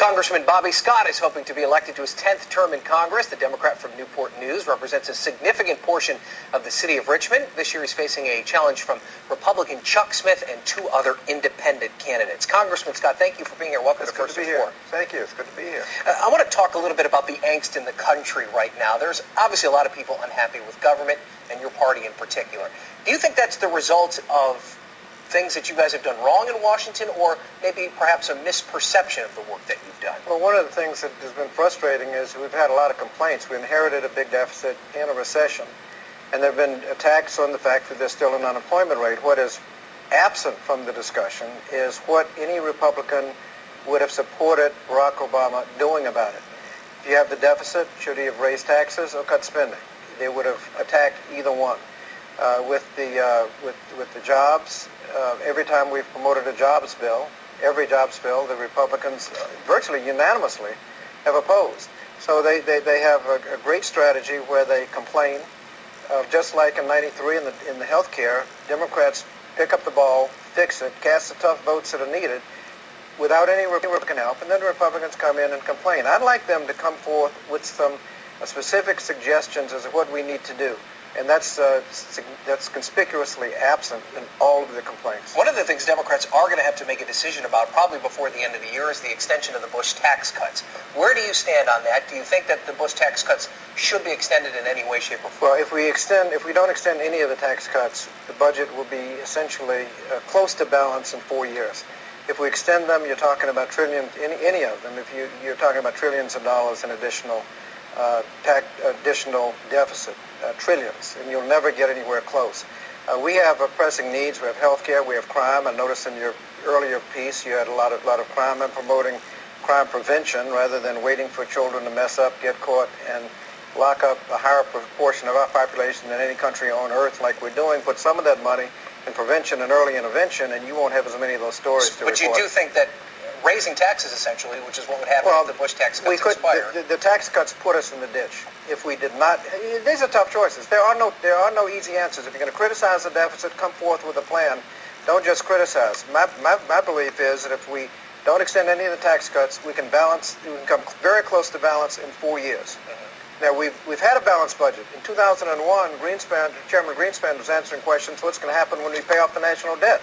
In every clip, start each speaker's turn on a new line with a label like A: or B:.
A: Congressman Bobby Scott is hoping to be elected to his 10th term in Congress. The Democrat from Newport News represents a significant portion of the city of Richmond. This year he's facing a challenge from Republican Chuck Smith and two other independent candidates. Congressman Scott, thank you for being here. Welcome to First and Four.
B: Thank you. It's good to be here.
A: I want to talk a little bit about the angst in the country right now. There's obviously a lot of people unhappy with government and your party in particular. Do you think that's the result of things that you guys have done wrong in Washington, or maybe perhaps a misperception of the work that you've done?
B: Well, one of the things that has been frustrating is we've had a lot of complaints. We inherited a big deficit in a recession, and there have been attacks on the fact that there's still an unemployment rate. What is absent from the discussion is what any Republican would have supported Barack Obama doing about it. If you have the deficit, should he have raised taxes or cut spending? They would have attacked either one. With the jobs, every time we've promoted a jobs bill, the Republicans virtually unanimously have opposed. So they have a great strategy where they complain. Just like in '93 in the health care, Democrats pick up the ball, fix it, cast the tough votes that are needed without any Republican help, and then the Republicans come in and complain. I'd like them to come forth with some specific suggestions as to what we need to do. And that's conspicuously absent in all of the complaints.
A: One of the things Democrats are going to have to make a decision about probably before the end of the year is the extension of the Bush tax cuts. Where do you stand on that? Do you think that the Bush tax cuts should be extended in any way, shape, or form?
B: Well, if we don't extend any of the tax cuts, the budget will be essentially close to balance in 4 years. If we extend them, you're talking about trillions, any of them, if you're talking about trillions of dollars in additional deficit, trillions, and you'll never get anywhere close. We have pressing needs. We have health care. We have crime. I noticed in your earlier piece you had a lot of crime and promoting crime prevention rather than waiting for children to mess up, get caught, and lock up a higher proportion of our population than any country on earth like we're doing. Put some of that money in prevention and early intervention, and you won't have as many of those stories to report.
A: But you do think that raising taxes, essentially, which is what would happen if the Bush tax cuts expire.
B: The tax cuts put us in the ditch. If we did not, these are tough choices. There are no easy answers. If you're going to criticize the deficit, come forth with a plan. Don't just criticize. My belief is that if we don't extend any of the tax cuts, we can come very close to balance in 4 years. Now, we've had a balanced budget. In 2001, Chairman Greenspan was answering questions, what's going to happen when we pay off the national debt?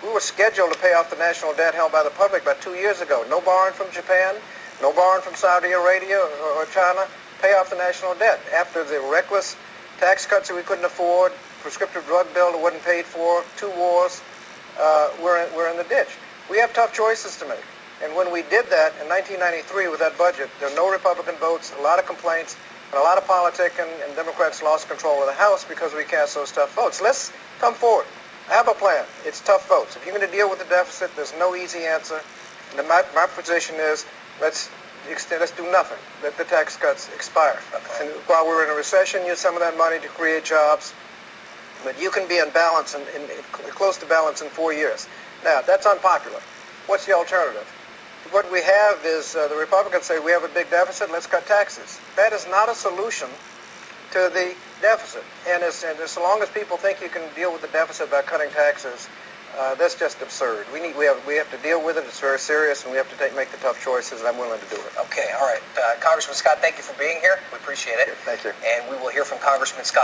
B: We were scheduled to pay off the national debt held by the public about 2 years ago. No borrowing from Japan, no borrowing from Saudi Arabia or China. Pay off the national debt. After the reckless tax cuts that we couldn't afford, prescriptive drug bill that wasn't paid for, 2 wars, we're in the ditch. We have tough choices to make. And when we did that in 1993 with that budget, there were no Republican votes, a lot of complaints, and a lot of politicking, and Democrats lost control of the House because we cast those tough votes. Let's come forward. I have a plan. It's tough votes. If you're going to deal with the deficit, there's no easy answer. And my position is let's do nothing. Let the tax cuts expire. Okay. And while we're in a recession, use some of that money to create jobs. But you can be in balance, close to balance in 4 years. Now, that's unpopular. What's the alternative? What we have is the Republicans say we have a big deficit, let's cut taxes. That is not a solution to the deficit. And so long as people think you can deal with the deficit by cutting taxes, that's just absurd. We have to deal with it. It's very serious, and we have to make the tough choices, and I'm willing to do it.
A: Okay, all right. Congressman Scott, thank you for being here. We appreciate it.
B: Thank you.
A: And we will hear from Congressman Scott.